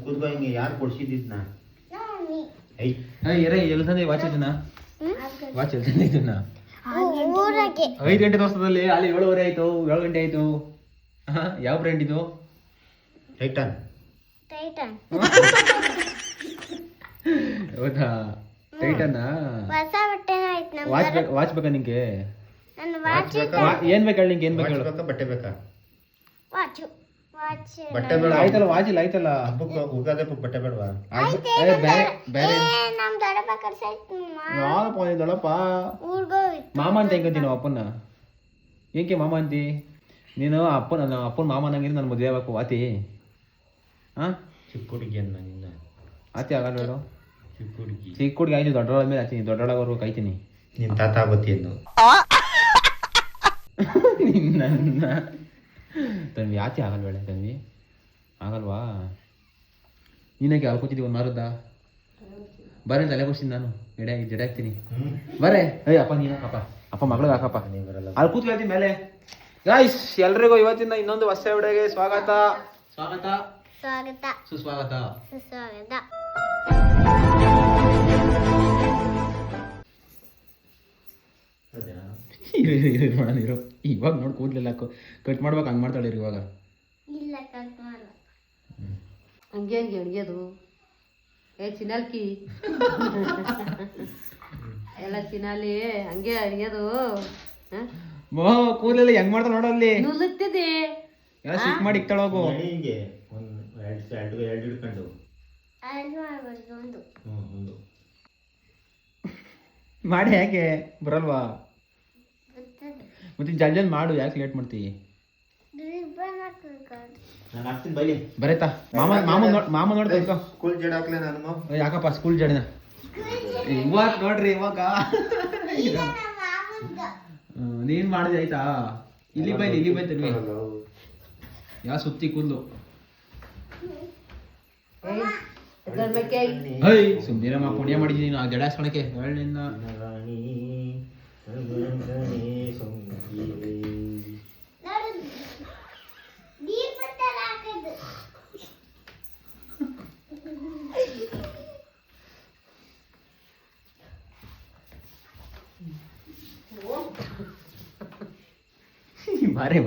ಕೂತ್ಕೋ ಹಿಂಗೆ ಯಾರು ಕೊಡ್ಸಿದ್ದಿದ್ನ ಎಲ್ಲಿ ತಂದೆ ವಾಚ್ ಇದನ್ನ ವಾಚ್ ಎಲ್ಲಿ ತಂದೆ ಇದನ್ನ 5 ಗಂಟೆ ದೋಸ್ತದಲ್ಲಿ ಅಲ್ಲಿ 7:30 ಆಯ್ತು 7 ಗಂಟೆ ಆಯ್ತು ಯಾವ ಬ್ರ್ಯಾಂಡ್ ಇದು ಟೈಟನ್ ಹೌದಾ ಟೈಟನ್ ವಾಚ್ ಬೇಕಾ ನಿಂಗೆ ಏನ್ ಬೇಕು ಹೇಳಿ ನಿಂಗೆ ಏನ್ ಬೇಕು ಹೇಳು ಬಟ್ಟೆ ಬೇಕಾ ಬಟ್ಟೆ ಬೇಡ ಆಯ್ತಲ್ಲ ವಾಚ್ ಇಲ್ಲ ಆಯ್ತಲ್ಲ ಹಬ್ಬಕ್ಕೆ ಉಗಾದಿ ಹಬ್ಬಕ್ಕೆ ಬಟ್ಟೆ ಬೇಡವಾ ದೊಡ್ಡಪ್ಪ ಮಾಮ ಅಂತ ಹೆಂಗಂತಿ ನಾವು ಅಪ್ಪನ ಏಕೆ ಮಾಮ ಅಂತಿ ನೀನು ಅಪ್ಪನ ಮಾಮ ನಂಗೆ ನಾನು ಮದುವೆ ಆಗ್ಬೇಕು ವಾತಿ ಚಿಕ್ಕ ಹುಡುಗಿ ಅನ್ನ ನಿನ್ನ ಆತಿ ಆಗಲ್ಲ ಹೇಳು ಚಿಕ್ಕ ಹುಡುಗಿ ಆಯ್ತು ದೊಡ್ಡೊಳ ಮೇಲೆ ಆಯ್ತೀನಿ ದೊಡ್ಡೊಳಗವ್ರು ಕಾಯ್ತೀನಿ ನಿನ್ ತಾತ ಆಗುತ್ತೆ ಎಂದು ನನ್ನ ತನ್ವಿ ಆತಿ ಆಗಲ್ಲ ಬೇಡ ತನ್ವಿ ಆಗಲ್ವಾ ನೀನಾಗೆ ಅಲ್ಲಿ ಕೂತಿದ್ದೀವಿ ಒಂದು ಮಾರುದ್ದ ಬರೀ ತಲೆ ಕೂರ್ತೀನಿ ನಾನು ಜಡೆ ಹಾಕ್ತೀನಿ ಬರೇ ಅಪ್ಪ ನೀನು ಅಪ್ಪ ಮಗಳಿಗೆ ಹಾಕಪ್ಪ ಅಲ್ಲಿ ಕೂತ್ ಹೇಳ್ತೀನಿ ಮೇಲೆ ಗಾಯ್ಸ್ ಎಲ್ರಿಗೂ ಇವತ್ತಿನ ಇನ್ನೊಂದು ಹೊಸ ವಿಡಿಯೋಗೆ ಸ್ವಾಗತ ಸುಸ್ವಾಗತ ಇರು ಇವಾಗ ನೋಡಿ ಕೂದ್ಲಿಲ್ಲ ಕಟ್ ಮಾಡ್ಬೇಕು ಹಂಗೆ ಮಾಡ್ತಾಳೆ ಇವಾಗ ಹಂಗೆ ಅಡಿಗೆದು ಚಿನಾಲ್ಕಿ ಎಲ್ಲ ಚಿನಾಲಿ ಹಂಗೆ ಅಡಿಗೆದು ಕೂದಲೆಲ್ಲ ಹೆಂಗ್ ಮಾಡ್ತಾಳ ನೋಡಲ್ಲಿ ನುಲುತ್ತಿದೆ ಎಲ್ಲ ಸಿಕ್ ಮಾಡಿ ಇಕ್ತಾಳ ಹೋಗು ಹಿಂಗೆ ಎರಡು ಹಿಡ್ಕೊಂಡು ಮಾಡಿ ಯಾಕೆ ಬರಲ್ವಾ ಮತ್ತೆ ಜಲ್ಜಲ್ ಮಾಡು ಯಾಕೆ ಲೇಟ್ ಮಾಡ್ತೀವಿ ನಾನು ಹಾಕ್ತೀನಿ ಬೈಲಿ ಬರೇತಾ ಮಾಮ ನೋಡ್ತಾ ಸ್ಕೂಲ್ ಜಡ ಹಾಕ್ಲೆ ನಾನು ಯಾಕಪ್ಪ ಸ್ಕೂಲ್ ಜಡಿನ ಇವಾಗ ನೋಡ್ರಿ ಇವಾಗ ನೀನ್ ಮಾಡಿದೆ ಆಯ್ತಾ ಇಲ್ಲಿ ಬೈತಲ್ವಿ ಯಾವ ಸುತ್ತಿ ಕೂದ್ಲು ಸುಮ್ಮನೆ ಪುಣ್ಯ ಮಾಡಿದ್ದೀನಿ ಆ ಜಡ ಹಾಸ್ಕೊಳಕ್ಕೆ ಹೇಳಿಂದ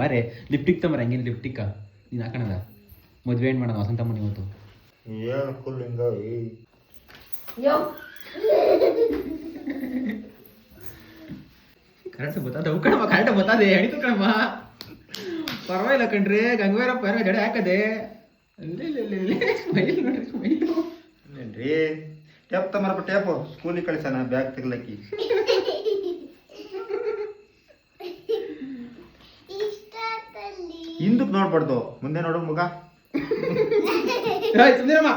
ಬಾರೆ ಲಿಪ್ಟಿಕ್ ತಮ್ಮರ ಹಂಗೇನು ಲಿಪ್ಟಿಕ್ಕ ನೀನು ಹಾಕೋಣದ ಮದುವೆ ಏನು ಮಾಡೋಣ ವಸಂತ ಮಣಿ ಇವತ್ತು ಕರೆಕ್ಟ್ ಬತ್ತದೆ ಹಿಡಿತು ಕಣಮ್ಮ ಪರವಾಗಿಲ್ಲ ಕಣ್ರಿ ಗಂಗವೀರಪ್ಪ ಯಾರೋ ಜಡೆ ಹಾಕದೆ ಸ್ಮೈಲ್ ನೋಡ್ರಿ ಸ್ಮೈಲು ಏನ್ರಿ ಟ್ಯಾಪ್ ತಮ್ಮರಪ್ಪ ಟ್ಯಾಪು ಸ್ಕೂಲಿಗೆ ಕಳಿಸೋಣ ಬ್ಯಾಗ್ ತೆಗ್ಲಕ್ಕಿ ಹಿಂದಕ್ಕೆ ನೋಡ್ಬಾರ್ದು ಮುಂದೆ ನೋಡು ಮುಗ ಸುಂದರಮ್ಮ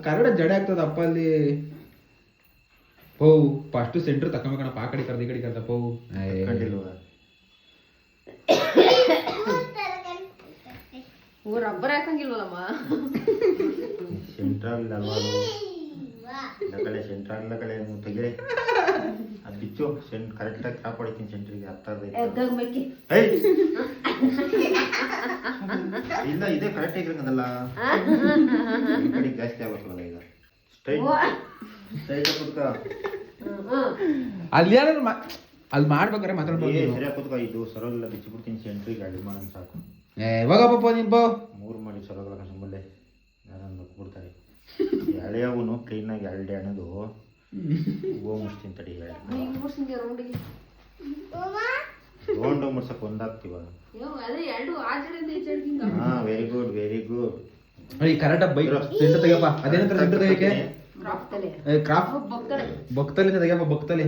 ಕರಡ ಜಡೆ ಆಗ್ತದ ಅಪ್ಪ ಅಲ್ಲಿ ಪೌ ಫಸ್ಟ್ ಸೆಂಟ್ರ್ ತಕೊಂಬೇಕಣಪ್ಪ ಆ ಕಡೆ ಕರ್ದ ಈ ಕಡೆ ಕರ್ದ ಪೌ ರಬ್ಬರ್ ಹಾಕಂಗಿಲ್ವಲ್ಲಮ್ಮ ಸೆಂಟ್ರಲ್ ಕಡೆ ಸೆಂಟ್ರಲ್ ಕಡೆ ತೆಗಿರೆ ಅದು ಬಿಚ್ಚು ಕರೆಕ್ಟಾಗಿ ಕ್ರಾಪ್ ಹೊಡಿತೀನಿ ಸೆಂಟ್ರಿಗೆ ಇಲ್ಲ ಇದೇ ಕರೆಕ್ಟ್ ಆಗಿರಂಗದಲ್ಲ ಈ ಕಡೆ ಜಾಸ್ತಿ ಆಗ್ಬೇಕಲ್ಲ ಈಗ ಸ್ಟ್ರೈಟ್ ಕುತ್ಕ ಅಲ್ಲಿ ಏನಾದ್ರು ಅಲ್ಲಿ ಮಾಡ್ಬೇಕಾರೆ ಮಾತಾಡ್ಬೋದು ಸರಿಯಾಗಿ ಕುತ್ಕ ಇದು ಸರೋಲ್ಲ ಬಿಚ್ಚಿಬಿಡ್ತೀನಿ ಸೆಂಟ್ರಿಗೆ ಅಡ್ಡಿ ಮಾಡೋಣ ಸಾಕು ಇವಾಗಪ್ಪ ನೀನ್ ಬೋ 3 ಮಾಡಿ ಸರೋಗಲ್ಲ ಕಸಂಬಲ್ಲೆ ಯಾರನ್ನು ಬಿಡ್ತಾರೆ ಎಳೆಯವನು ಕ್ಲೀನಾಗಿ ಎರಡೆ ಅನ್ನೋದು ಹೂವು ಮುಡ್ಸ್ತೀನಿ ತಡಿ ರೌಂಡು ಮುಡ್ಸಕ್ಕೆ ಒಂದಾಗ್ತೀವ ವೆರಿ ಗುಡ್ ಕರೆಕ್ಟಾಗಿ ಬೈ ತೆಗಿಯಪ್ಪ ಅದೇನಂತ ಸೆಂಟರ್ ತೆಗಿಯಕ್ಕೆ ಕ್ರಾಫ್ಟ್ ಬೊಕ್ತಲೆ ತೆಗಿಯಪ್ಪ ಬೊಕ್ತಲೆ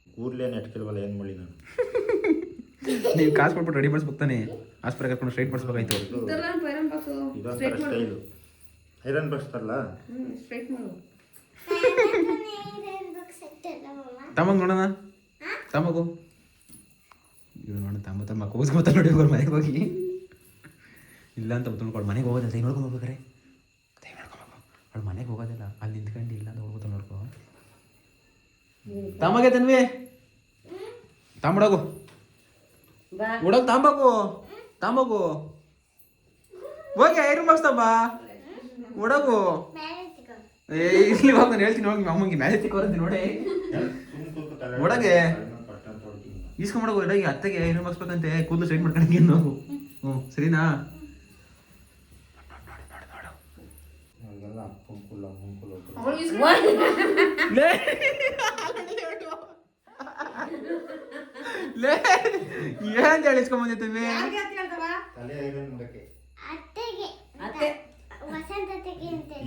ಕೂರ್ಲೇನು ಎಟ್ಕಿಲ್ವಲ್ಲ ಏನು ಮಾಡಿ ನಾನು ನೀವು ಕಾಸು ಕೊಟ್ಬಿಟ್ಟು ರೆಡಿ ಮಾಡಿಸ್ಬೇಕಾನೆ ಆಸ್ಪತ್ರೆ ಕರ್ಕೊಂಡು ಸ್ಟ್ರೈಟ್ ಮಾಡಿಸ್ಬೇಕಾಯ್ತು ಇದೊಂಥರ ಸ್ಟೈಲು ಐರನ್ ಬರ್ಸ್ತಾರಲ್ಲ ತಮ್ಮಂಗೆ ನೋಡೋಣ ತಮ್ಮಗು ಇವ್ರು ನೋಡ ತಮ್ಮ ಕೂಸ್ಕೋತ ನೋಡಿ ಅವ್ರ ಮನೆಗೆ ಹೋಗಿ ಇಲ್ಲ ಅಂತ ನೋಡ್ಕೊಂಡು ಮನೆಗೆ ಹೋಗೋದಿಲ್ಲ ದಯ ನೋಡ್ಕೊಂಡು ಹೋಗ್ಬೇಕಾರೆ ದಯ ನೋಡ್ಕೊಬೇಕು ಅವಳು ಮನೆಗೆ ಹೋಗೋದಿಲ್ಲ ಅಲ್ಲಿ ನಿಂತ್ಕೊಂಡು ಇಲ್ಲ ಅಂತ ಹೋಗ್ಬೋದು ನೋಡ್ಕೊ ತಮಗೆ ತನ್ವಿ ತಾಂಬಡಗು ಉಡೋದು ತಾಂಬಕು ತಾಂಬೋಗು ಹೋಗಿ ಐರು ಮಸ್ತಮ್ಮ ಒಡಗು ಏ ಇಲ್ಲಿ ಹೋಗಿ ನಾನು ಹೇಳ್ತೀನಿ ಹೋಗಿ ಅಮ್ಮಂಗೆ ಮ್ಯಾಲೆ ತಿಕ್ಕೋರಂತೀನಿ ನೋಡಿ ಒಳಗೆ ಈಸ್ಕೊಂಬಿಡಗು ಇಡಗಿ ಅತ್ತೆಗೆ ಐರು ಮಸ್ಬೇಕಂತೆ ಕೂದಲು ಸೈಡ್ ಮಾಡ್ಕೊಂಡಂಗೆ ಹೋಗು ಹ್ಞೂ ಸರಿನಾ ಏನ್ ಹೇಳಿಸ್ಕೊಂಬಂದಿರ್ತೀನಿ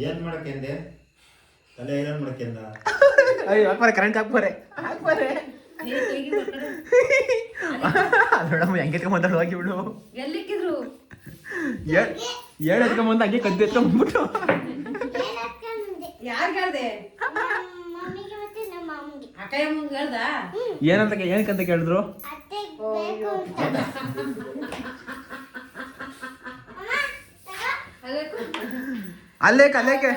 ಏನ್ ಮಾಡಕ್ಕೆ ಅಂದೆ ತಲೆ ಐರನ್ ಮಾಡಕ್ಕೆ ಅಂದ ಅಯ್ಯೋ ಹಾಕ್ಬಾರೆ ಕರೆಂಟ್ ಹಾಕ್ಬಾರೆ ನೋಡಮ್ಮ ಹೆಂಗೆ ಎತ್ಕೊಂಬಂದ ಹೋಗಿ ಬಿಡು ಎಲ್ಲಿಕ್ಕಿದ್ರು ಏಳು ಎತ್ಕೊಂಬಂದು ಹಂಗೆ ಕದ್ದು ಎತ್ಕೊಂಡ್ಬಿಟ್ಟು ಯಾರು ಹೇಳ್ದೆ ಅಕ್ಕಯ್ಯ ಮುಂದೆ ಹೇಳ್ದ ಏನಂತ ಕೇಳಿದ್ರು ಅಲ್ಲೇಕೆ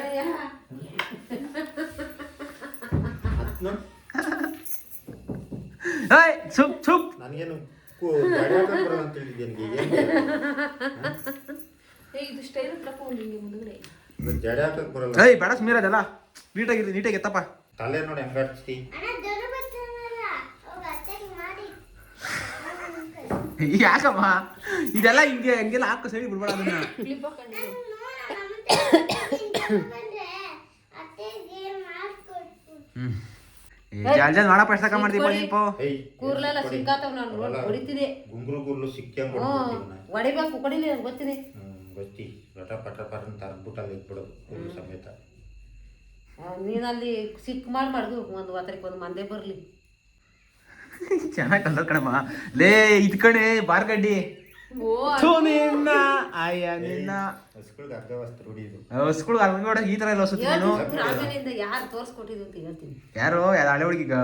ಚುಪ್ ನನಗೇನು ಅಂತ ಹೇಳಿದ್ದೇನೆ ಇದು ಸ್ಟೈಲ್ ತಗೊಂಡು ಮುಂದೆ ಜಡೆ ಹಾಕಕ್ ಬರಲ್ಲ ಏಯ್ ಬೇಡ ಸುಮ್ಮನೆ ಅದೆಲ್ಲ ನೀಟಾಗಿ ಎತ್ತಪ್ಪ ತಲೆ ನೋಡಿ ಹೆಂಗಾಡ್ಸ್ತಿ ಯಾಕಮ್ಮ ಇದೆಲ್ಲ ಹಿಂಗೆ ಹಂಗೆಲ್ಲ ಹಾಕೋ ಸರಿ ಬಿಡ್ಬೇಡ ಅದನ್ನ ಜಲ್ಜಲ್ ಮಾಡಪ್ಪ ಎಷ್ಟು ಮಾಡ್ತೀವಿ ನೀವು ಕೂರ್ಲೆಲ್ಲ ಸಿಕ್ಕಾತವ್ ನಾನು ನೋಡಿ ಹೊಡಿತಿದೆ ಗುಂಗ್ರು ಸಿಕ್ಕಂಗ್ ಹೊಡಿಬೇಕು ಕೊಡಿಲಿ ಗೊತ್ತಿದೆ ಗೊತ್ತಿ ಪಟ ಅಂತ ಅರ್ಬಿಟ್ಟಲ್ಲಿ ಇಟ್ಬಿಡೋದು ಕೂದಲು ಸಮೇತ ನೀನಲ್ಲಿ ಸಿಕ್ ಮಾಡ್ದು ಒಂದು ವಾತರಿಗೆ ಒಂದು ಮಂದೆ ಬರ್ಲಿ ಚೆನ್ನಾಗಿ ಕಲ್ದ ಕಣಮ್ಮ ಲೇ ಇದ್ ಕಣೆ ಬಾರ್ಗಡ್ಡಿ ನಿನ್ನ ಹಸ್ಗಳಿಗೆ ಅರ್ಧವಸ್ತು ರೂಢಿದು ಸ್ಕೂಲ್ ಅರ್ಗಡ ಈ ತರ ಎಲ್ಲ ಹೊಸತಿ ನೀನು ರಾಮೇನಿಂದ ಯಾರು ತೋರ್ಸ್ಕೊಟ್ಟಿದ್ದು ಅಂತ ಹೇಳ್ತೀನಿ ಯಾರು ಹಳೆ ಹುಡುಗಿಗ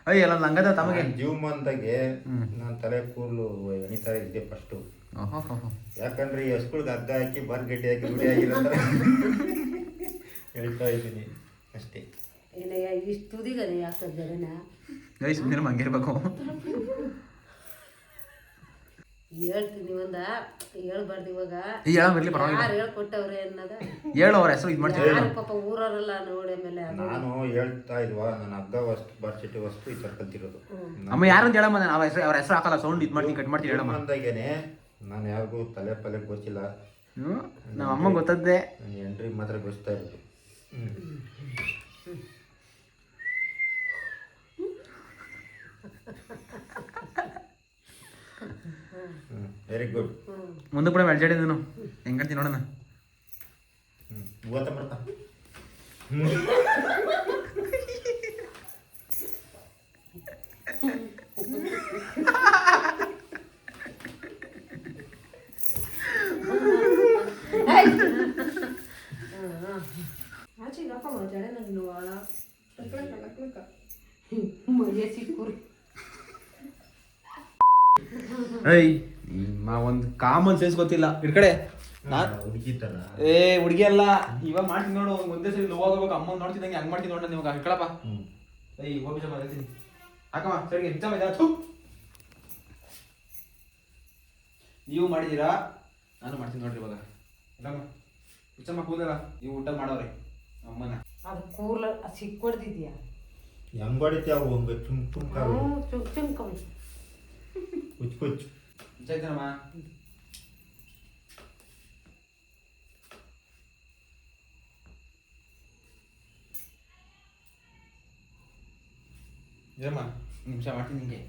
ಅಯ್ಯ ಎಲ್ಲ ಲಂಗದ ತಮಗೆ ಜೀವಮಾನದಾಗೆ ನಾನು ತಲೆ ಕೂದಲು ಎಣಿತಾ ಇದ್ದೆ ಫಸ್ಟು ಯಾಕಂದ್ರೆ ಈ ಹಸ್ಗಳಿಗೆ ಅರ್ಧ ಹಾಕಿ ಬಾರ್ಗಡ್ಡಿ ಹಾಕಿ ರೂಢಿ ಆಗಿರೋದ್ರ ಹೇಳ್ತಾ ಇದ್ದೀನಿ ಅಷ್ಟೇ ಇಲ್ಲ ಇಷ್ಟು ತುದಿಗನೆ ಯಾಕಂದ್ರನ ಸುಮ್ಮನೆ ಹಂಗಿರ್ಬೇಕು ಹೇಳ್ತೀನಿ ಒಂದ ಹೇಳ್ಬಾರ್ದು ಇವಾಗ ಯಾರು ಹೇಳ್ಕೊಟ್ಟವ್ರೆ ಅನ್ನೋದ ಹೇಳು ಅವ್ರ ಹೆಸರು ಇದು ಮಾಡ್ತೀವಿ ಯಾರು ಪಾಪ ಊರವರೆಲ್ಲ ನೋಡಿ ಆಮೇಲೆ ನಾನು ಹೇಳ್ತಾ ಇಲ್ವಾ ನನ್ನ ಅಗ್ಗ ವಸ್ತು ಬರ್ಸಿಟ್ಟು ವಸ್ತು ಈ ಥರ ಕಲ್ತಿರೋದು ಅಮ್ಮ ಯಾರು ಅಂತ ಹೇಳಮ್ಮ ನಾನು ಅವ್ರ ಹೆಸರು ಹಾಕಲ್ಲ ಸೌಂಡ್ ಇದು ಮಾಡ್ತೀನಿ ಕಟ್ ಮಾಡ್ತೀನಿ ಹೇಳಮ್ಮ ಅಂದಾಗೇನೆ ನಾನು ಯಾರಿಗೂ ತಲೆ ಪಲೆ ಗೊತ್ತಿಲ್ಲ ನಮ್ಮ ಅಮ್ಮ ಗೊತ್ತದ್ದೆ ನನ್ನ ಎಂಟ್ರಿ ಮಾತ್ರ ಗೊತ್ತಾ ಇರೋದು ವೆರಿ ಗುಡ್ ಮುಂದೆ ಕೂಡ ಮೆಲ್ಜಾಡಿ ನೀನು ಹೆಂಗಂತೀನಿ ನೋಡೋಣ ಇವತ್ತ ಬರ್ತಾ ಒಂದು ಕಾಮನ್ ಸೆನ್ಸ್ ಗೊತ್ತಿಲ್ಲ ಇಡ್ ಕಡೆ ಹುಡುಗಿತಾರ ಹುಡುಗಿ ಅಲ್ಲ ಇವಾಗ ಮಾಡ್ತೀನಿ ನೋಡು ಒಂದೇ ಸರಿ ಲೋ ಹೋಗ್ಬೇಕು ಅಮ್ಮ ನೋಡ್ತಿದ್ದಂಗೆ ಹಂಗ್ ಮಾಡ್ತೀನಿ ನೋಡ ನಿಮ್ಗೆ ಹಿಡ್ಕೊಳಪ್ಪ ಹೋಗಿ ಹೇಳ್ತೀನಿ ಹಾಕಮ್ಮ ಸರಿ ಎಕ್ಸಾಮ್ ಇದೆ ನೀವು ಮಾಡಿದ್ದೀರಾ ನಾನು ಮಾಡ್ತೀನಿ ನೋಡ್ರಿ ಇವಾಗ ಇಲ್ಲಮ್ಮ ಇಚ್ಚಮ್ಮ ಕೂದಲ್ಲ ನೀವು ಊಟ ಮಾಡೋರಿ ಅಮ್ಮನ ಅದು ಕೂರ್ಲ ಸಿಕ್ಕೊಡ್ದಿದ್ಯಾ ಹೆಂಗ್ ಹೊಡಿತ್ಯಾವು ಹಂಗ ಚುಂಕ ಕುಚ್ಚು ಇಚ್ಚಾಯ್ತೇನಮ್ಮ ಇರಮ್ಮ ನಿಮಿಷ ಮಾಡ್ತೀನಿ ನಿಮಗೆ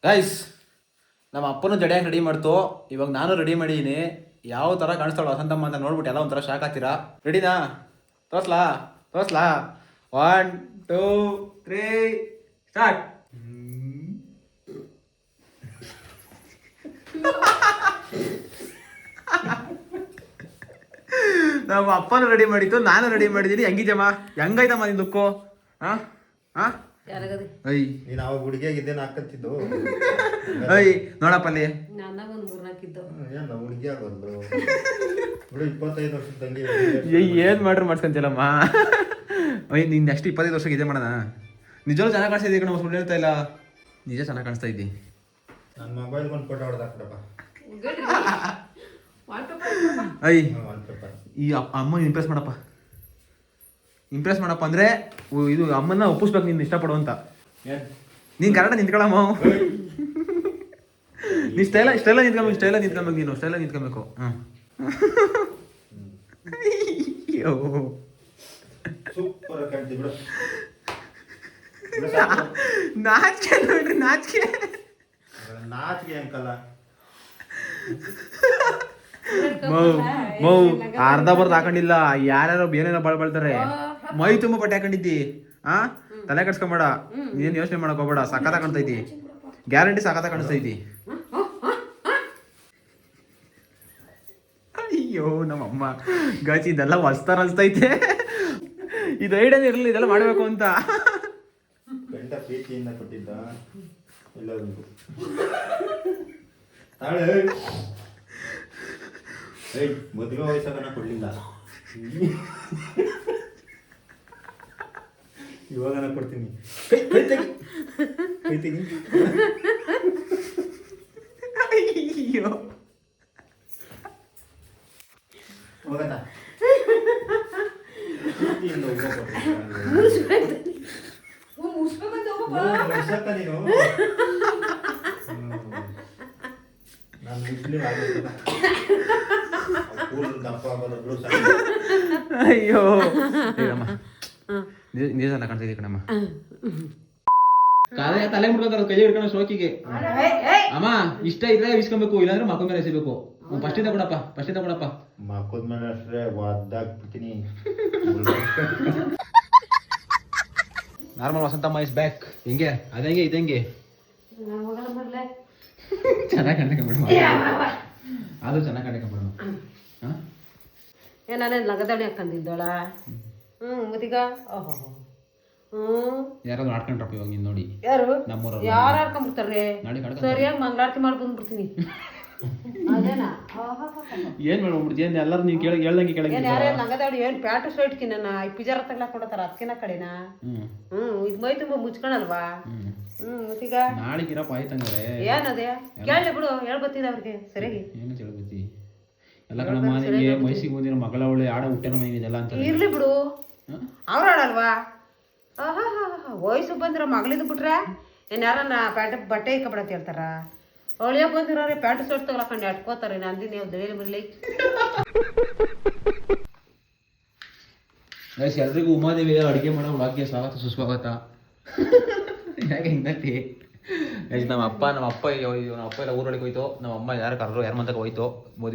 ಗೈಸ್ ನಮ್ಮ ಅಪ್ಪನೂ ಜಡಿಯಾಗಿ ರೆಡಿ ಮಾಡ್ತು ಇವಾಗ ನಾನು ರೆಡಿ ಮಾಡಿದ್ದೀನಿ ಯಾವ ಥರ ಕಾಣಿಸ್ತಾಳು ವಸಂತಮ್ಮ ಅಂತ ನೋಡ್ಬಿಟ್ಟು ಎಲ್ಲ ಒಂಥರ ಶಾಕ್ ಆಗ್ತೀರಾ ರೆಡಿನಾ ತೋರ್ಸ್ಲಾ 1 2 3 ಸ್ಟಾರ್ಟ್ ನಮ್ಮ ಅಪ್ಪನೂ ರೆಡಿ ಮಾಡಿತ್ತು ನಾನು ರೆಡಿ ಮಾಡಿದ್ದೀನಿ ಹೆಂಗಿದ್ಯಮ್ಮ ಹೆಂಗೈತಮ್ಮ ನಿನ್ ದುಕ್ಕು ನೀನು ಅವಾಗ ಹುಡುಗಿಯಾಗಿದ್ದೇನೆ ಹಾಕತ್ತಿದ್ದು ನೋಡಪ್ಪ ಅಲ್ಲಿ ಏನ ಹುಡುಗಿ ಆಗೋದು ಬಿಡು 25 ವರ್ಷದ ತಂಗಿ ಏನ್ ಮಾಡ್ರು ಮಾಡ್ಸ್ಕೊಂತಿಲ್ಲಮ್ಮ ನೀನ್ ನೆಕ್ಸ್ಟ್ 25 ವರ್ಷಕ್ಕೆ ಇದೆ ಮಾಡೋಣ ನಿಜವೂ ಚೆನ್ನಾಗಿ ಕಾಣಿಸ್ತಾ ಇದ್ದೀವಿ ಕಣ ಸುಳ್ಳು ಹೇಳ್ತಾ ಇಲ್ಲ ನಿಜ ಚೆನ್ನಾಗಿ ಕಾಣಿಸ್ತಾ ಇದ್ದಿ ನನ್ನ ಮೊಬೈಲ್ ಒಂದು ಫೋಟೋ ಹೊಡೆದಾಕ್ಬಿಡಪ್ಪ. I wallpaper. ಈ ಅಮ್ಮನ ಇಂಪ್ರೆಸ್ ಮಾಡಪ್ಪ. ಇಂಪ್ರೆಸ್ ಮಾಡಪ್ಪ ಅಂದರೆ ಇದು ಅಮ್ಮನ ಒಪ್ಪಿಸ್ಬೇಕು ನೀನು ಇಷ್ಟಪಡು ಅಂತ. ನೀನು ಕರೆಕ್ಟಾಗಿ ನಿಂತ್ಕೊಳ್ಳಮ್ಮ. ನೀನು ಸ್ಟೈಲ ನಿಂತ್ಕೊಬೇಕು ನೀನು ಸ್ಟೈಲ ನಿಂತ್ಕೊಬೇಕು. ಹಾಂ ಅಯ್ಯೋ ಸೂಪರ್ ಕಾಣ್ತಿ ಬಿಡು. ನಾಚಿಕೆ ನೋಡ್ರಿ ನಾಚಿಕೆ ಅಂಕಲ್ಲ. ಮೌ ಅರ್ಧ ಬರ್ದು ಹಾಕೊಂಡಿಲ್ಲ. ಯಾರ್ಯಾರೋ ಏನೇನೋ ಬಾಳ್ತಾರೆ. ಮೈ ತುಂಬ ಬಟ್ಟೆ ಹಾಕೊಂಡಿದ್ದಿ. ಆ ತಲೆ ಕಟ್ಸ್ಕೊಂಬೇಡ. ನೀನು ಯೋಚನೆ ಮಾಡಕ್ ಹೋಗ್ಬೇಡ. ಸಖತ್ ಕಾಣಿಸ್ತೈತಿ. ಗ್ಯಾರಂಟಿ ಸಖತ್ ಕಾಣಿಸ್ತೈತಿ. ಅಯ್ಯೋ ನಮ್ಮಮ್ಮ ಗಾಚಿ ಇದೆಲ್ಲ ಹೊಸ್ತಾರ ಅನ್ಸ್ತೈತೆ. ಇದು ಐಡಿಯಾನೇ ಇರಲಿಲ್ಲ ಇದೆಲ್ಲ ಮಾಡಬೇಕು ಅಂತ. ಗಂಟ ಪ್ರೀತಿಯಿಂದ ಕೊಟ್ಟಿದ್ದ ಎಲ್ಲರಿಗೂ. ತಾಳೆ ಮದುವೆ ವಯಸ್ಸಾಗನ ಕೊಡ್ಲಿಲ್ಲ, ಇವಾಗನ ಕೊಡ್ತೀನಿ. ಕೈ ತೆಗಿ. ಅಯ್ಯೋ ಹೋಗತ್ತಾ ಪ್ರೀತಿಯಿಂದ ನೀನು ನಾನು ಮುಸ್ಲಿಂ ಆಗಿಲ್ಲ. ದಪ್ಪ ಆಗೋದು ಸಾಕು. ಅಯ್ಯೋ ನಿಜ ಕಾಣ್ತಿದ್ದೆ ಕಣಮ್ಮ. ತಲೆ ಮುಟ್ಕೊಂತಾರ ಕೈ ಹಿಡ್ಕೊಂಡು ಶೋಕಿಗೆ. ಅಮ್ಮ ಇಷ್ಟ ಇದ್ರೆ ಇಸ್ಕೊಬೇಕು, ಇಲ್ಲಾಂದ್ರೆ ಮಕ್ಕ ಮೇಲೆ ಎಸಿಬೇಕು. ಫಸ್ಟಿಂದ ಕೊಡಪ್ಪ. ಮಕ್ಕದ ಮೇಲೆ ಅಷ್ಟೇ ಒದ್ದಾಕ್ಬಿಡ್ತೀನಿ. Normal Vasanthamma is back. ಹೆಂಗೆ ಅದಂಗೆ ಇದಂಗೆ ಚೆನ್ನಾಗಿ ಕಂಡ್ಕೊಂಡ್ಬಿಡ. ಅದು ಚೆನ್ನಾಗಿ ಕಂಡ್ಕೊಂಡ್ಬಿಡ. ನಾನೇನು ಲಗದಣಿ ಹಾಕೊಂಡಿದ್ದೋಳ. ಮತ್ತೀಗ ಯಾರಾದ್ರೂ ಆಡ್ಕೊಂಡ್ರಪ್ಪ ಇವಾಗ ನೀನು ನೋಡಿ. ಯಾರು ನಮ್ಮೂರವ್ರು ಯಾರು ಆಡ್ಕೊಂಡ್ಬಿಡ್ತಾರೆ. ಸರಿಯಾಗಿ ಮಂಗಳಾರತಿ ಮಾಡ್ಕೊಂಡ್ಬಿಡ್ತೀನಿ. ಅದೇನಾ ಏನ್ ಮಾಡ್ಬಿಡ್ತೀನಿ ಎಲ್ಲರೂ ನೀವು ಹೇಳ್ದಂಗೆ ಕೆಳಗೆ ಯಾರೇ ಲಗದಡಿ ಏನು ಪ್ಯಾಟು ಸ್ಲೈಟ್ಕಿ ನನ್ನ ಪಿಜಾರ ತಗ್ಲಾಕ್ ಕೊಡತಾರ ಅದಕ್ಕಿನ ಕಡೆನಾ. ಇದು ಮೈ ತುಂಬ ಮುಚ್ಕೊಳಲ್ವಾ. ಮತ್ತೀಗ ನಾಳೆಗಿರಪ್ಪ ಆಯ್ತಂಗಾರೆ ಏನದೇ ಕೇಳಿ ಬಿಡು, ಹೇಳ್ಬತ್ತೀನಿ ಅವ್ರಿಗೆ ಸರಿಯಾಗಿ. ಏನು ಹೇಳ್ಬತ್ತಿ ಎಲ್ಲ ಕಣಮ್ಮ. ನಿಮಗೆ ಮೈಸಿಗೆ ಬಂದಿರೋ ಮಗಳ ಒಳ್ಳೆ ಆಡ ಹುಟ್ಟನ ಮೈದೆಲ್ಲ ಅಂತ ಇರ್ಲಿ ಬಿಡು, ಅವ್ರು ಆಡಲ್ವಾ. ವಯಸ್ಸು ಬಂದಿರೋ ಮಗಳಿದ್ ಬಿಟ್ರೆ ಏನ್ ಯಾರನ್ನ ಬಟ್ಟೆ ಇಕ್ಕಬಿಡತ್ತೆ ಹೇಳ್ತಾರ. ಅವಳಿಯ ಬಂದಿರೋರೆ ಪ್ಯಾಂಟ್ ಶರ್ಟ್ ತಗೊಳಕೊಂಡು ಅಟ್ಕೋತಾರೆ. ನಂದಿ ನೀವು ದಳಿಲಿ ಬರಲಿ. ಎಲ್ರಿಗೂ ಉಮಾದೇವಿ ಅಡುಗೆ ಮಾಡೋ ಭಾಗ್ಯ ಸ್ವಾಗತ ಸುಸ್ವಾಗತ. ಯಾಕೆ ಹಿಂಗತಿ ನಮ್ಮ ಅಪ್ಪ ಎಲ್ಲ ಊರೊಳಗೆ ಹೋಯ್ತು. ನಮ್ಮ ಅಮ್ಮ ಯಾರು ಕರ್ರು ಯಾರ ಮಂತಕ್ಕೆ ಹೋಯ್ತು.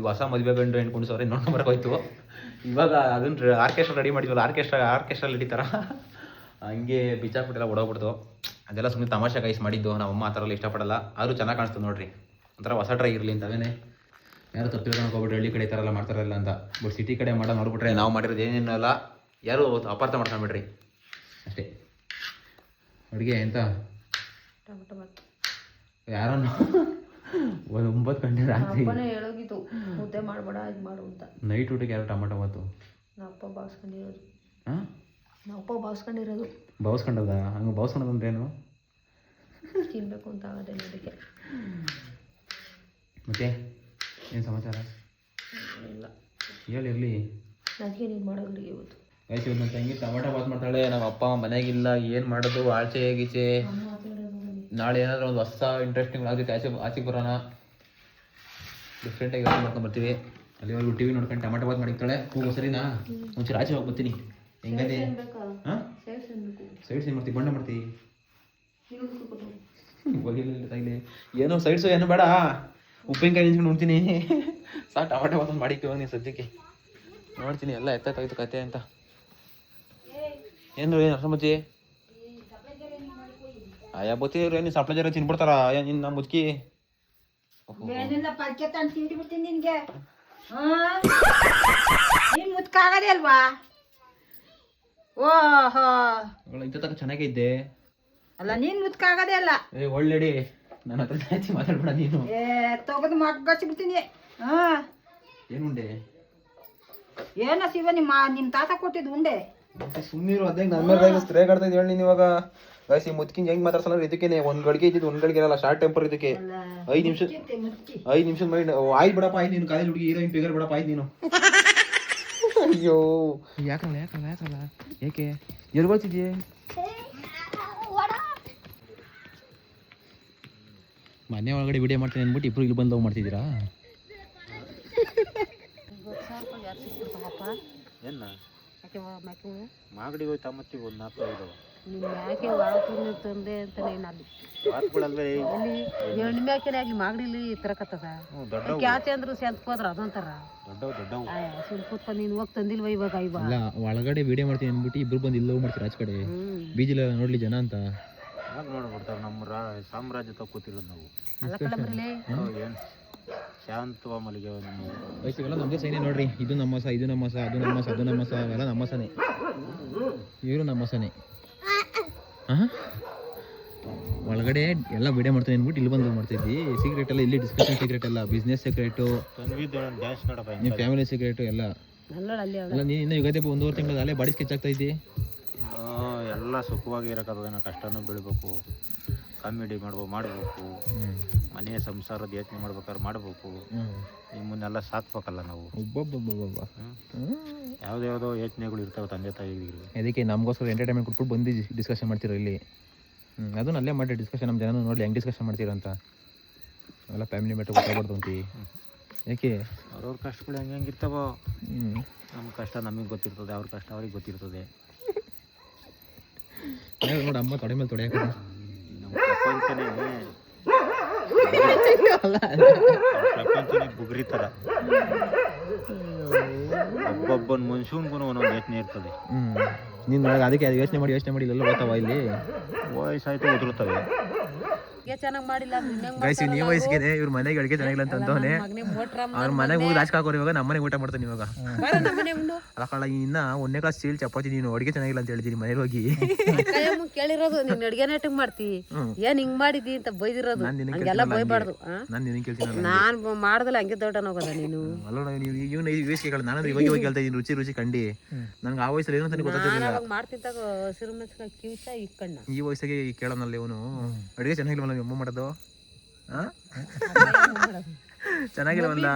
ಹೊಸ ಮದುವೆ ಗಂಡು ಹೆಣ್ಕೊಂಡು ಸವ್ರೆ ನೋಡ್ಕೊಂಡು ಬರಕ್ಕೆ ಹೋಯ್ತು. ಇವಾಗ ಅದನ್ನ ಆರ್ಕೆಸ್ಟ್ರಾ ರೆಡಿ ಮಾಡಿದ್ವಲ್ಲ, ಆರ್ಕೆಸ್ಟ್ರಲ್ಲಿ ಹಿಡಿತಾರ ಹಂಗೆ ಬಿಚ್ಚಾಕ್ಬಿಟ್ಟೆಲ್ಲ ಓಡೋಗ್ಬಿಡ್ತು. ಅದೆಲ್ಲ ಸುಮ್ಮನೆ ತಮಾಷೆ ಕೈಸ್ ಮಾಡಿದ್ದು. ನಮ್ಮ ಅಮ್ಮ ಆ ಥರ ಎಲ್ಲ ಇಷ್ಟಪಡಲ್ಲ. ಆದರೂ ಚೆನ್ನಾಗಿ ಕಾಣಿಸ್ತು ನೋಡ್ರಿ. ಒಂಥರ ಹೊಸ ಟ್ರೈ ಇರಲಿ ಅಂತ. ಅವೇನೇ ಯಾರು ತಪ್ಪು ತಿಳ್ಕೊಂಡು ಹೋಗ್ಬಿಟ್ರೆ ಹಳ್ಳಿ ಕಡೆ ಈ ಥರ ಎಲ್ಲ ಮಾಡ್ತಾರಲ್ಲ ಅಂತ. ಬಟ್ ಸಿಟಿ ಕಡೆ ಮಾಡೋ ನೋಡ್ಬಿಟ್ರೆ ನಾವು ಮಾಡಿರೋದು ಏನೇನು ಅಲ್ಲ, ಯಾರು ಅಪಾರ್ಥ ಮಾಡ್ಕೊಂಡ್ಬಿಡ್ರಿ ಅಷ್ಟೇ. ಅಡುಗೆ ಎಂತ ಯಾರೋ ಒಂದು 9 ಗಂಟೆ ರಾತ್ರಿ ಹೇಳೋಗಿತ್ತು ಮುದ್ದೆ ಮಾಡಬೇಡ ಇದು ಮಾಡು ಅಂತ. ನೈಟ್ ಊಟಕ್ಕೆ ಯಾರು ಟೊಮಾಟೊ ಬಾತು ನಾವಪ್ಪ ಬಾವ್ಸ್ಕೊಂಡಿರೋದು. ಹಾಂ ನಾವಪ್ಪ ಬಾವ್ಸ್ಕೊಂಡಿರೋದು. ಬಾವ್ಸ್ಕೊಂಡದ? ಹಂಗೆ ಬಾವ್ಸ್ಕೊಂಡದ ಅಂದ್ರೇನು? ತಿನ್ಬೇಕು ಅಂತ ಆಗೋದೇ ಅದಕ್ಕೆ. ಮತ್ತೆ ಏನು ಸಮಾಚಾರ? ಇಲ್ಲ ಹೇಳಿರಲಿ. ನನಗೆ ನೀನು ಮಾಡೋದ್ರಿಗೆ ಇವತ್ತು ಆಯ್ತು. ನನ್ನ ತಂಗಿ ಟೊಮಾಟೊ ಬಾತ್ ಮಾಡ್ತಾಳೆ. ನಮ್ಮ ಅಪ್ಪ ಮನೆಯಾಗಿಲ್ಲ, ಏನು ಮಾಡೋದು? ಆಚೆ ಗೀಚೆ. ನಾಳೆ ಏನಾದರೂ ಒಂದು ಹೊಸ ಇಂಟ್ರೆಸ್ಟಿಂಗ್ ಆಗುತ್ತೆ. ಆಚೆಗೆ ಬರೋಣ, ಡಿಫ್ರೆಂಟಾಗಿ ಮಾಡ್ಕೊಂಡ್ಬರ್ತೀವಿ. ಅಲ್ಲಿವರೆಗೂ ಟಿ ವಿ ನೋಡ್ಕೊಂಡು ಟೊಮಾಟೊ ಬಾತ್ ಮಾಡಿರ್ತಾಳೆ. ಹೋಗೋ ಸರಿನಾ? ಒಂಚೂರು ಆಚೆ ಹೋಗಿ ಬರ್ತೀನಿ. ಹೆಂಗದೆ? ಹಾಂ ಸೈಡ್ಸ್ ಏನು ಮಾಡ್ತೀವಿ? ಬಣ್ಣ ಮಾಡ್ತೀವಿ. ಹೋಗಿಲ್ಲ ಏನೋ ಸೈಡ್ಸು ಏನು ಬೇಡ. ಉಪ್ಪಿನಕಾಯಿ ನಿಂತ್ಕೊಂಡು ನೋಡ್ತೀನಿ ಸಾಕು. ಟೊಮಾಟೊ ಬಾತ್ ಮಾಡಿಕ್ತೀವಿ ನೀನು ಸದ್ಯಕ್ಕೆ. ನೋಡ್ತೀನಿ ಎಲ್ಲ ಎತ್ತಾಯ್ತು ಕತೆ ಅಂತ. ಏನು ಅರ್ಸಮಜ್ಜಿ ಅಯ್ಯ ಬತ್ತೀವ್ರಿ. ನೀನು ಸಪ್ಲೈ ಜರ ತಿನ್ಬಿಡ್ತಾರ ನಿನ್ನ ಮುಚ್ಕಿ. ತಿಂದ್ಬಿಡ್ತೀನಿ ನಿನ್ಗೆ. ನೀನ್ ಮುತ್ಕಾಗದೆ ಅಲ್ವಾ? ಓಹೋ ಇಂಥ ತನಕ ಚೆನ್ನಾಗೇ ಇದ್ದೆ ಅಲ್ಲ, ನೀನ್ ಮುತ್ಕಾಗದೆ ಅಲ್ಲ. ಒಳ್ಳೆಡಿ ನನ್ನ ಹತ್ರ ಜಾಸ್ತಿ ಮಾತಾಡ್ಬೇಡ ನೀನು. ತೊಗದು ಮಗ್ಗಚ್ಬಿಡ್ತೀನಿ. ಏನು ಉಂಡೆ? ಏನ ಶಿವ ನಿಮ್ ತಾತ ಕೊಟ್ಟಿದ್ ಉಂಡೆ. ಸುಮ್ಮನಿರು. ಅದೇ ನನ್ನ ಮೇಲೆ ರೇಗಾಡ್ತಾ ಇದ್ದು ಹೇಳಿ ನೀನು ಇವಾಗ. ಗಾಯ್ಸಿ ಮುತ್ಕಿಂಗ್ ಹೆಂಗ್ ಮಾತಾಡ್ಸಲ್ಲ ಇದಕ್ಕೇನೆ. ಒಂದ್ ಗಳಿಗೆ ಇದ್ದಿದ್ದು ಒಂದ್ ಗಳಿಗೆ ಇರಲ್ಲ. ಶಾರ್ಟ್ ಟೆಂಪರ್ ಇದಕ್ಕೆ. 5 ನಿಮಿಷದ ಮೈಂಡ್ ಆಯ್ತು ಬಿಡಪ್ಪ, ಆಯ್ತು ನೀನು ಕಾಲೇಜ್ ಹುಡುಗಿ ಹೀರೋಯಿನ್ ಫಿಗರ್ ಬಿಡಪ್ಪ, ಆಯ್ತು ನೀನು. ಅಯ್ಯೋ ಯಾಕಲ್ಲ ಏಕೆ ಎಲ್ಲಿ ಬರ್ತಿದ್ಯೆ? ಮನೆ ಒಳಗಡೆ ವಿಡಿಯೋ ಮಾಡ್ತೀನಿ ಅಂದ್ಬಿಟ್ಟು ಇಬ್ರು ಇಲ್ಲಿ ಬಂದು ಲವ್ ಮಾಡ್ತಿದ್ದೀರಾ? ಏನ ಮಾಗಡಿ ಹೋಯ್ತು ಅಮ್ಮತ್ತಿಗೆ ಒಂದು 4 ಇದಾವೆ. ನಿಮ್ಮ ಯಾಕೆ ವಾರಕ್ಕೆ ತಂದೆ ಅಂತ ನೀನು ಅಲ್ಲಿ ಹೆಣ್ಣು ಮ್ಯಾಕೆ ಆಗಲಿ ಮಾಗಡಿಲಿ ತರಕತ್ತದ ಕ್ಯಾಚೆ ಅಂದ್ರು ಸೆಂತ್ ಹೋದ್ರ ಅದೊಂಥರ ಸುಮ್ ಕೂತ್ಕೊಂಡು ನೀನು ಹೋಗಿ ತಂದಿಲ್ವ ಇವಾಗ ಅಲ್ಲ ಒಳಗಡೆ ವಿಡಿಯೋ ಮಾಡ್ತೀನಿ ಅಂದ್ಬಿಟ್ಟು ಇಬ್ರು ಬಂದು ಇಲ್ಲಿ ಲವ್ ಮಾಡ್ತೀರಾ ಆಚೆ ಕಡೆ ಬೀಜಿಲ್ಲ ನೋಡ್ಲಿ ಜನ ಅಂತ ನೋಡ್ಬಿಡ್ತಾರೆ. ನಮ್ಮ ಸಾಮ್ರಾಜ್ಯ ತಗ ಕೂತಿರೋದು ನಾವು ಅಲ್ಲ ಕಳಬ್ರಲೇ ಏನು ಶಾಂತವ ಮಲ್ಲಿಗೆ ವಯಸ್ಸಿಗೆಲ್ಲ ನಮಗೆ ಸೈನೆ ನೋಡ್ರಿ. ಇದು ನಮ್ಮಸ, ಇದು ನಮ್ಮಸ, ಅದು ನಮ್ಮಸ, ಅದು ನಮ್ಮಸ, ಎಲ್ಲ ನಮ್ಮಸನೇ. ಇವರು ನಮ್ಮಸನೇ. ಒಳಗಡೆ ಎಲ್ಲ ವಿಡಿಯೋ ಮಾಡ್ತೀನಿ ಅಂದ್ಬಿಟ್ಟು ಇಲ್ಲಿ ಬಂದು ಮಾಡ್ತಿದ್ವಿ. ಸೀಕ್ರೆಟ್ ಎಲ್ಲ ಇಲ್ಲಿ ಡಿಸ್ಕಷನ್ ಸೀಕ್ರೆಟ್ ಎಲ್ಲ, ಬಿಸ್ನೆಸ್ ಸೀಕ್ರೆಟು, ನಿಮ್ಮ ಫ್ಯಾಮಿಲಿ ಸೀಕ್ರೆಟು ಎಲ್ಲ. ಅಲ್ಲ ನೀನು ಇನ್ನೂ ಯುಗಾದಿ 1.5 ತಿಂಗಳು ಅಲ್ಲೇ ಬಾಡಿ ಸ್ಕೆಚ್ ಆಗ್ತಾ ಇದ್ದಿ. ಎಲ್ಲ ಸುಖವಾಗಿ ಇರೋಕ್ಕಾಗದ ಕಷ್ಟನೂ ಬೆಳಿಬೇಕು, ಕಾಮಿಡಿ ಮಾಡಬೇಕು, ಮನೆಯ ಸಂಸಾರದ ಯೋಚನೆ ಮಾಡ್ಬೇಕಾದ್ರೆ ಮಾಡಬೇಕು, ನಿಮ್ಮನ್ನೆಲ್ಲ ಸಾಕ್ಬೇಕಲ್ಲ ನಾವು. ಯಾವುದ್ಯಾವುದೋ ಯೋಚನೆಗಳು ಇರ್ತಾವೆ ತಂದೆ ತಾಯಿಗಳಿಗೆ. ಅದಕ್ಕೆ ನಮಗೋಸ್ಕರ ಎಂಟರ್ಟೈನ್ಮೆಂಟ್ ಕೊಟ್ಬಿಟ್ಟು ಬಂದು ಡಿಸ್ಕಷನ್ ಮಾಡ್ತಿರೋ ಇಲ್ಲಿ. ಅದನ್ನ ಅಲ್ಲೇ ಮಾಡಿ ಡಿಸ್ಕಷನ್, ನಮ್ಮ ಜನ ನೋಡಲಿ ಹೆಂಗೆ ಡಿಸ್ಕಷನ್ ಮಾಡ್ತೀರ ಅಂತ. ಎಲ್ಲ ಫ್ಯಾಮಿಲಿ ಮ್ಯಾಟ್ರ್ ಗೊತ್ತಾಗ್ಬಾರ್ದು ಅಂತೀವಿ. ಯಾಕೆ ಅವ್ರವ್ರ ಕಷ್ಟಗಳು ಹೆಂಗಿರ್ತಾವೋ ನಮ್ಮ ಕಷ್ಟ ನಮಗೆ ಗೊತ್ತಿರ್ತದೆ, ಅವ್ರ ಕಷ್ಟ ಅವ್ರಿಗೆ ಗೊತ್ತಿರ್ತದೆ. ನೋಡಿ ಅಮ್ಮ ತೊಡೆ ಮೇಲೆ ತೊಡೆ ಹಾಕೋದು. ನಮ್ಮ ಪ್ರಪಂಚನೇ ಬುಗ್ರಿ ಥರ ಒಬ್ಬೊಬ್ಬನ ಮನುಷ್ಯನ್ಗೂ ಒಂದೊಂದು ಯೋಚನೆ ಇರ್ತದೆ. ನೀನು ನನಗೆ ಅದಕ್ಕೆ ಅದು ಯೋಚನೆ ಮಾಡಿ ಇಲ್ಲೆಲ್ಲ ಓದ್ತಾವ ಇಲ್ಲಿ ವಯಸ್ಸಾಯ್ತು ಉದುರುತ್ತವೆ. ಚೆನ್ನಾಗಿ ಮಾಡಿಲ್ಲ ಗೈಸ್ ನೀವು ವಯಸ್ಸಿಗೆ ಇವ್ರ ಮನೆಗೆ ಅಡುಗೆ ಚೆನ್ನಾಗಿಲ್ಲ ಅಂತ ಅಂತವನೇ. ಅವ್ರ ಮನೆಗೆ ಹೋಗಿ ರಾಜ್ ಹಾಕೋರು ಇವಾಗ ನಮ್ಮ ಮನೆಗೆ ಊಟ ಮಾಡ್ತಾನೆ ಇವಾಗ. ಅಲ್ಲ ಕಳ್ಳ ಇನ್ನ 1ನೇ ಕ್ಲಾಸ್ ಸ್ಟೀಲ್ ಚಪಾತಿ ನೀನು ಅಡುಗೆ ಚೆನ್ನಾಗಿಲ್ಲ ಅಂತ ಹೇಳಿದೀನಿ ಮನೇಲಿ ಹೋಗಿ ಕೇಳಿರೋದು. ನೀನ್ ಅಡುಗೆ ನೆಟ್ಟಿಗೆ ಮಾಡ್ತಿ ಏನ್ ಹಿಂಗ್ ಮಾಡಿದಿ ಅಂತ ಬೈದಿರೋದು. ಹಂಗೆಲ್ಲ ಬೈಬಾರ್ದು. ನಾನು ನಿನಗೆ ಕೇಳ್ತೀನಿ, ನಾನು ಮಾಡ್ದಲ್ಲ ಹಂಗೆ ದೊಡ್ಡನೋಗದ ನೀನು. ಅಲ್ಲ ನೀವು ಇವನು ವಯಸ್ಸಿಗೆ ನಾನು ಇವಾಗ ಹೋಗಿ ಹೇಳ್ತಾ ಇದ್ದೀನಿ ರುಚಿ ಕಂಡು. ನನ್ಗೆ ಆ ವಯಸ್ಸಲ್ಲಿ ಏನಂತ ಗೊತ್ತಿರಲಿಲ್ಲ. ಮಾಡ್ತಿದ್ದಾಗ ಹಸಿರು ಮೆಣಸಿನಕಾಯಿ ಕಿವಿತ ಇಕ್ಕಣ್ಣ. ಈ ವಯಸ್ಸಿಗೆ ಕೇಳೋನಲ್ಲ ಇವನು ಅಡುಗೆ ಚೆನ್ನಾಗಿಲ್ಲ ಅಮ್ಮ ಮಾಡೋದು. ಚೆನ್ನಾಗಿಲ್ಲವಲ್ಲ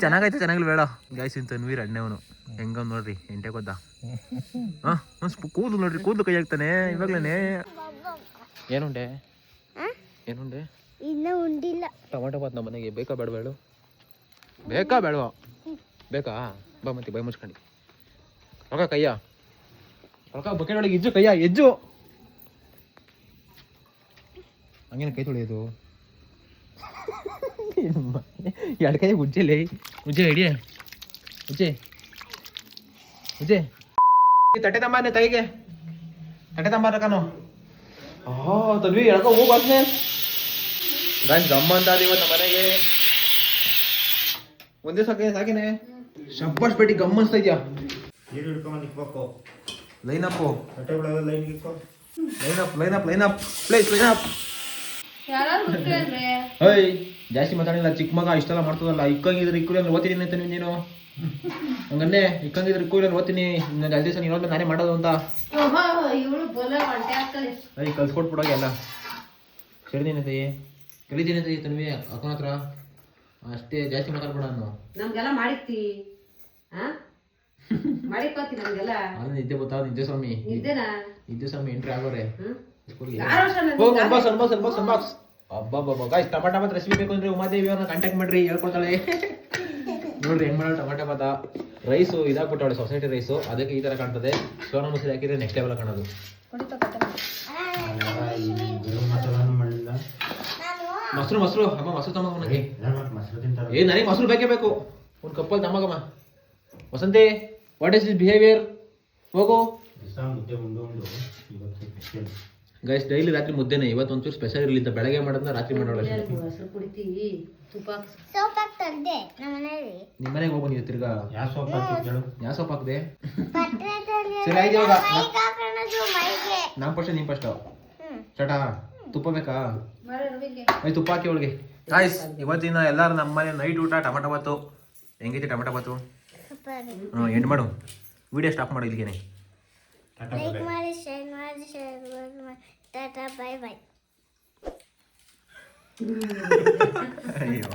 ಚೆನ್ನಾಗೈತೆ ಚೆನ್ನಾಗಿಲ್ಲ ಬೇಡ. ಗಾಯ್ಸ್ ಇಂತ ತನ್ವೀರ್ ಅಣ್ಣವನು ಹೆಂಗ ನೋಡ್ರಿ ಎಂಟೆ ಗೊತ್ತ ಕೂದಲು ನೋಡ್ರಿ, ಕೂದಲು ಕೈ ಹಾಕ್ತಾನೆ ಇವಾಗ್ಲೇನೆ. ಏನುಂಡೆ ಇನ್ನೂ ಉಂಡಿಲ್ಲ. ಟೊಮಾಟೊ ಬಾತ್ ನಮ್ಮ ಮನೆಗೆ ಬೇಕಾ ಬೇಡಬೇಡು? ಬೇಕಾ ಬೇಡವಾ? ಬೇಕಾ ಬಾ ಮತ್ತೆ ಬೈ ಮುಚ್ಕೊಂಡು ರೊಕ್ಕ ಕೈಯ ರೊಕ್ಕ ಬಕೆಟ್ ಒಳಗೆ ಇಜ್ಜು ಕೈಯ ಎಜ್ಜು. ಹಂಗೇನು ಕೈ ತೊಳೆಯೋದು? 2 ಕೈ ಉಜ್ಜೆಲೆ ಹಿಡಿಯ ಉಜ್ಜೆ ತಟ್ಟೆ ತಂಬಾನೆ ತೈಗೆ ತಟ್ಟೆ ತಂಬಾರ ಕನು. ತಲ್ವಿ ಎಳ್ಕೊ ಹೋಗ್ಬಾರ್ನೆ ಗಾಯ್ಸ್. ಗಮ್ಮ ಅಂತ ಇವತ್ತು ನಮ್ಮ ಮನೆಗೆ ಒಂದೇ ಸಾಕಿನೇ ಶಬ್ಬಾಷ್ ಬೇಟಿ ಗಮ್ಮ ಅನ್ಸ್ತಾ ಇದೆಯಾ? ಲೈನ್ ಅಪ್ ಹೇಯ್ ಜಾಸ್ತಿ ಮಾತಾಡಿಲ್ಲ. ಚಿಕ್ಕ ಮಗ ಇಷ್ಟೆಲ್ಲ ಮಾಡ್ತದಲ್ಲ. ಇಕ್ಕಂಗಿದ್ರೆ ಇಕ್ಕೂರಿ ಅಂದ್ರೆ ಓದ್ತೀನಿ ಅಂತ ನೀನು ಹಂಗನ್ನೇ ಇಕ್ಕಂಗಿದ್ರೆ ಇಕ್ಕೂರಿ ಅಂದ್ರೆ ಓದ್ತೀನಿ. ಇನ್ನೊಂದು 2 ದಿವಸ ನೀನು ನಾನೇ ಮಾಡೋದು ಅಂತ ಕಲ್ಸ್ಕೊಟ್ಬಿಡೋಗೆ ಎಲ್ಲ ಸರಿದೀನಂತೆ ಕಲಿತೀನಿ ತನ್ವಿ ಅಕ್ಕನ ಹತ್ರ ಅಷ್ಟೇ. ಜಾಸ್ತಿ ಮಾತಾಡ್ಬೇಡ ನಾನು. ನಮ್ಗೆಲ್ಲ ಮಾಡಿಕ್ತಿ ಮಾಡಿಕೋತಿ ನಮ್ಗೆಲ್ಲ. ನಿದ್ದೆ ಗೊತ್ತಾ? ನಿದ್ದೆ ಸ್ವಾಮಿ ಎಂಟ್ರಿ ಆಗೋರೆ. ಅಬ್ಬಾ ಗಾಯ್ಸ್ ಟಮಾಟ ಬಾತ್ ರೆಸಿಪಿ ಬೇಕು ಅಂದ್ರೆ ಉಮಾದೇವಿ ಅವ್ರನ್ನ ಕಾಂಟ್ಯಾಕ್ಟ್ ಮಾಡ್ರಿ, ಹೇಳ್ಕೊಡ್ತಾಳೆ. ನೋಡ್ರಿ ಹೆಂಗ್ ಮಾಡೋಣ ಟಮಾಟ ಬಾತ. ರೈಸು ಇದಾಗ್ಬಿಟ್ಟವಳೆ ಸೊಸೈಟಿ ರೈಸು, ಅದಕ್ಕೆ ಈ ತರ ಕಾಣ್ತದೆ. ಸೋನಾ ಮಸೂರಿ ಹಾಕಿದ್ರೆ ನೆಕ್ಸ್ಟ್ ಲೆವೆಲ್ ಕಾಣೋದು. ಮೊಸರು ಅಮ್ಮ ಮೊಸರು ತಮ್ಮ ನನಗೆ ನನಗೆ ಮೊಸರು ಬೇಕೇ ಬೇಕು. ಒಂದು ಕಪ್ಪಲ್ಲಿ ತಮ್ಮಗಮ್ಮ. Vasanthi what is this behaviour? ಹೋಗು ಗೈಸ್. ಡೈಲಿ ರಾತ್ರಿ ಮುದ್ದೆನೆ. ಇವತ್ತು ಒಂಚೂರು ಸ್ಪೆಷಲ್ ಇರಲಿ ಅಂತ ಬೆಳಗ್ಗೆ ಮಾಡೋದನ್ನ ರಾತ್ರಿ ಮಾಡೋಣ. ನಿಮ್ಮ ಮನೆಗೆ ಹೋಗಿ ನೀವು ತಿರ್ಗಾ ಯಾವ ಸೋಪ್ ಹಾಕಿದೆ? ಸರಿ ಆಯ್ತು ಇವಾಗ ನಾನು ಫಸ್ಟ್ ನೀನು ಫಸ್ಟ್ ಚಟಾ. ತುಪ್ಪ ಬೇಕಾ? ಆಯ್ತು ತುಪ್ಪ ಹಾಕಿ ಒಳಗೆ. ಗಾಯ್ಸ್ ಇವತ್ತಿನ ಎಲ್ಲರೂ ನಮ್ಮ ಮನೆ ನೈಟ್ ಊಟ ಟಮಾಟೋ ಬಾತು. ಹೆಂಗೈತೆ ಟಮಾಟೋ ಬಾತು? ಎಂಡ್ ಮಾಡು, ವಿಡಿಯೋ ಸ್ಟಾಪ್ ಮಾಡು ಇಲ್ಲಿಗೆ. ಅಯ್ಯೋ